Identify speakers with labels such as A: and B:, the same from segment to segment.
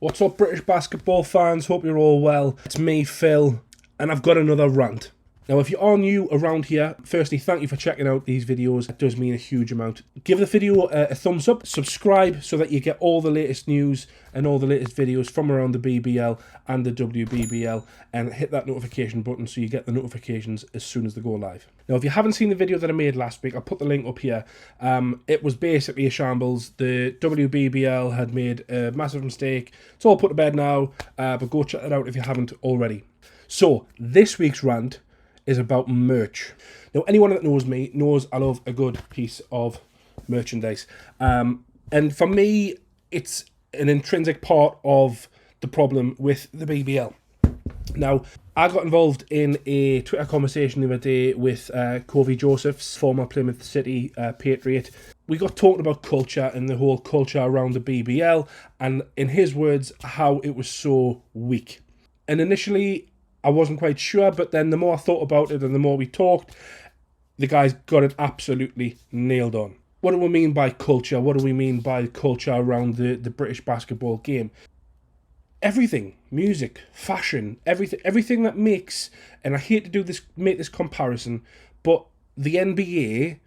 A: What's up, British basketball fans? Hope you're all well. It's me, Phil, and I've got another rant. Now, if you are new around here, firstly, thank you for checking out these videos. It does mean a huge amount. Give the video a thumbs up, subscribe so that you get all the latest news and all the latest videos from around the BBL and the WBBL, and hit that notification button so you get the notifications as soon as they go live. Now, if you haven't seen the video that I made last week, I'll put the link up here. It was basically a shambles. The WBBL had made a massive mistake. It's all put to bed now, but go check it out if you haven't already. So, this week's rant is about merch. Now, anyone that knows me knows I love a good piece of merchandise. And for me, it's an intrinsic part of the problem with the BBL. Now, I got involved in a Twitter conversation the other day with Covey Josephs, former Plymouth City Patriot. We got talking about culture and the whole culture around the BBL, and in his words, how it was so weak. And initially, I wasn't quite sure, but then the more I thought about it and the more we talked, the guys got it absolutely nailed on. What do we mean by culture? What do we mean by culture around the British basketball game? Everything, music, fashion, everything that makes, and I hate to make this comparison, but the NBA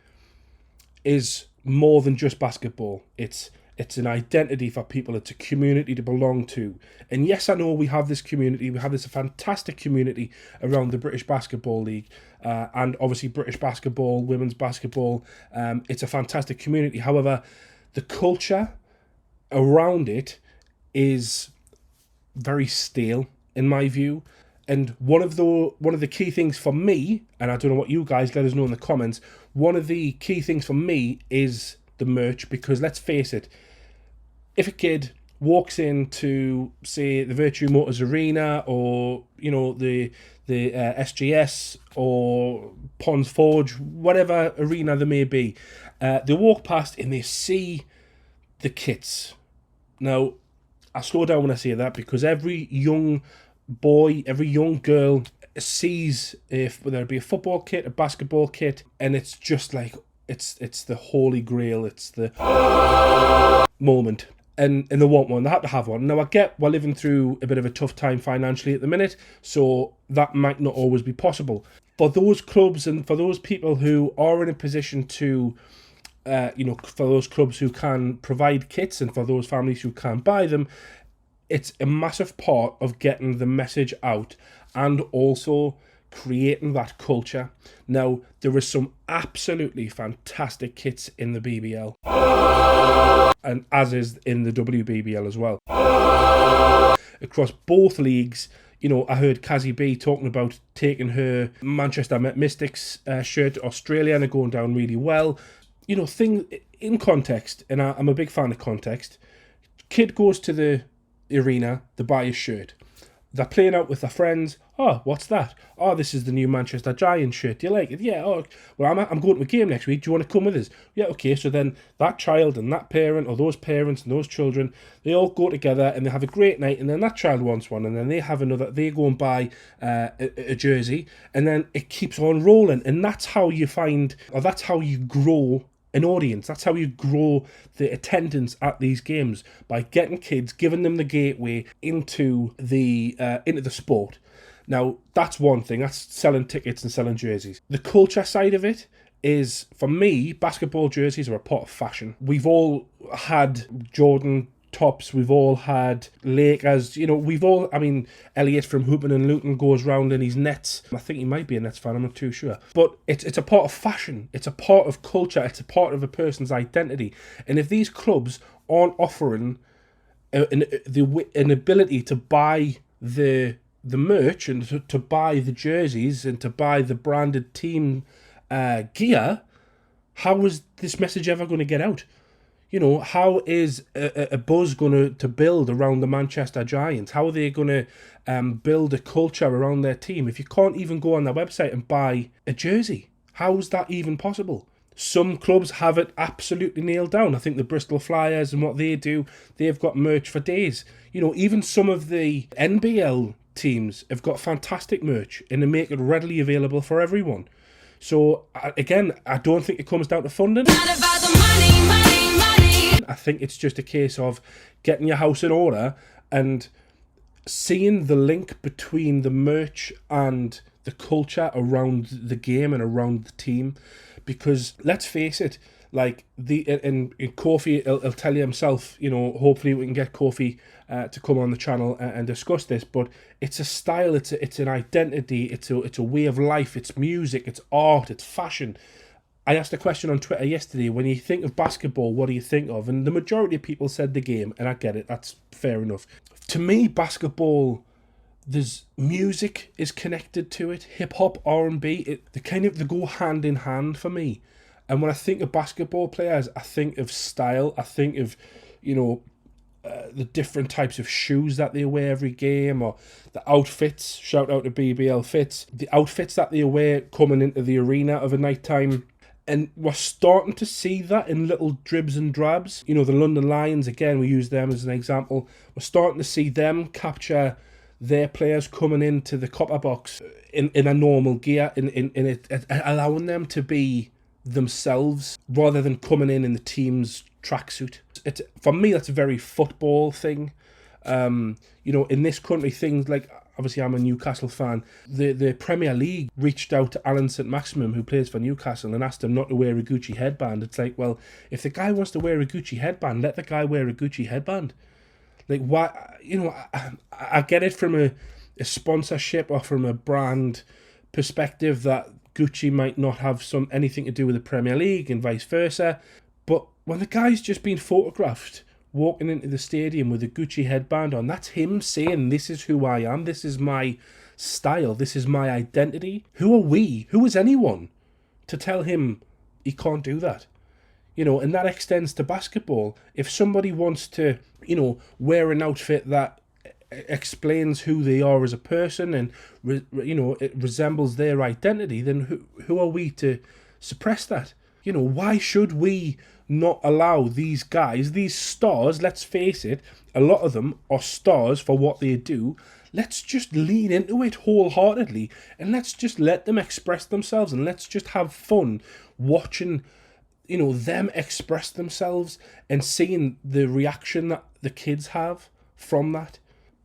A: is more than just basketball. It's an identity for people. It's a community to belong to. And yes, I know we have this community. We have this fantastic community around the British Basketball League. And obviously British basketball, women's basketball. It's a fantastic community. However, the culture around it is very stale, in my view. And one of the key things for me, and I don't know what you guys, let us know in the comments, one of the key things for me is the merch, because let's face it, if a kid walks into, say, the Virtue Motors Arena or, you know, the SGS or Ponds Forge, whatever arena there may be, they walk past and they see the kits. Now, I slow down when I say that, because every young boy, every young girl sees, whether it be a football kit, a basketball kit, and it's just like, it's the holy grail, it's the moment. And they want one, they have to have one. Now, I get we're living through a bit of a tough time financially at the minute, so that might not always be possible. For those clubs and for those people who are in a position to, for those clubs who can provide kits and for those families who can buy them, it's a massive part of getting the message out and also creating that culture. Now, there is some absolutely fantastic kits in the BBL, and as is in the WBBL as well. Across both leagues, you know, I heard Kazzy B talking about taking her Manchester Mystics shirt to Australia and they're going down really well. You know, thing in context, and I'm a big fan of context. Kid goes to the arena, they buy a shirt. They're playing out with their friends. Oh, what's that? Oh, this is the new Manchester Giants shirt. Do you like it? Yeah. Oh, well, I'm going to a game next week. Do you want to come with us? Yeah, okay. So then that child and that parent, or those parents and those children, they all go together and they have a great night. And then that child wants one, and then they have another. They go and buy a jersey, and then it keeps on rolling. And that's how you find, or that's how you grow an audience. That's how you grow the attendance at these games, by getting kids, giving them the gateway into the sport. Now, that's one thing. That's selling tickets and selling jerseys. The culture side of it is, for me, basketball jerseys are a part of fashion. We've all had Jordan tops, we've all had Lakers, you know, Elliot from Hoopin and Luton goes round in his Nets. I think he might be a Nets fan, I'm not too sure. But it's a part of fashion, it's a part of culture, it's a part of a person's identity. And if these clubs aren't offering an ability to buy the merch and to buy the jerseys and to buy the branded team gear, how is this message ever going to get out? You know, how is a buzz going to build around the Manchester Giants? How are they going to build a culture around their team if you can't even go on their website and buy a jersey? How is that even possible? Some clubs have it absolutely nailed down. I think the Bristol Flyers and what they do, they've got merch for days. You know, even some of the NBL teams have got fantastic merch and they make it readily available for everyone. So, again, I don't think it comes down to funding. Not about the money. I think it's just a case of getting your house in order And seeing the link between the merch and the culture around the game and around the team, because let's face it, like and Kofi, he'll tell you himself, you know, hopefully we can get Kofi to come on the channel and discuss this, but it's a style, it's an identity, it's a way of life, it's music, it's art, it's fashion. I asked a question on Twitter yesterday, when you think of basketball, what do you think of? And the majority of people said the game, and I get it, that's fair enough. To me, basketball, there's music is connected to it, hip-hop, R&B, they go hand in hand for me. And when I think of basketball players, I think of style, I think of, you know, the different types of shoes that they wear every game, or the outfits, shout out to BBL Fits, the outfits that they wear coming into the arena of a night time. And we're starting to see that in little dribs and drabs. You know, the London Lions, again, we use them as an example. We're starting to see them capture their players coming into the copper box in a normal gear, in it, allowing them to be themselves rather than coming in the team's tracksuit. It's, for me, that's a very football thing. You know, in this country, things like, obviously I'm a Newcastle fan, the Premier League reached out to Alan St Maximum, who plays for Newcastle, and asked him not to wear a Gucci headband. It's like, well, if the guy wants to wear a Gucci headband, let the guy wear a Gucci headband. Like, why? You know, I get it from a sponsorship or from a brand perspective that Gucci might not have anything to do with the Premier League and vice versa, but when the guy's just been photographed walking into the stadium with a Gucci headband on, that's him saying, this is who I am, this is my style, this is my identity. Who are we? Who is anyone to tell him he can't do that? You know, and that extends to basketball. If somebody wants to, you know, wear an outfit that explains who they are as a person and, you know, it resembles their identity, then who are we to suppress that? You know, why should we not allow these guys, these stars, let's face it, a lot of them are stars for what they do. Let's just lean into it wholeheartedly and let's just let them express themselves, and let's just have fun watching, you know, them express themselves and seeing the reaction that the kids have from that.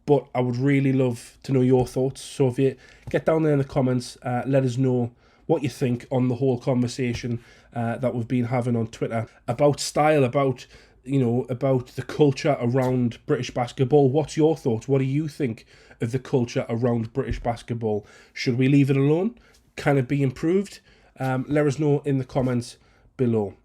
A: But I would really love to know your thoughts. So if you get down there in the comments, let us know what you think on the whole conversation that we've been having on Twitter about style, about, you know, about the culture around British basketball. What's your thoughts? What do you think of the culture around British basketball? Should we leave it alone? Can it be improved? Let us know in the comments below.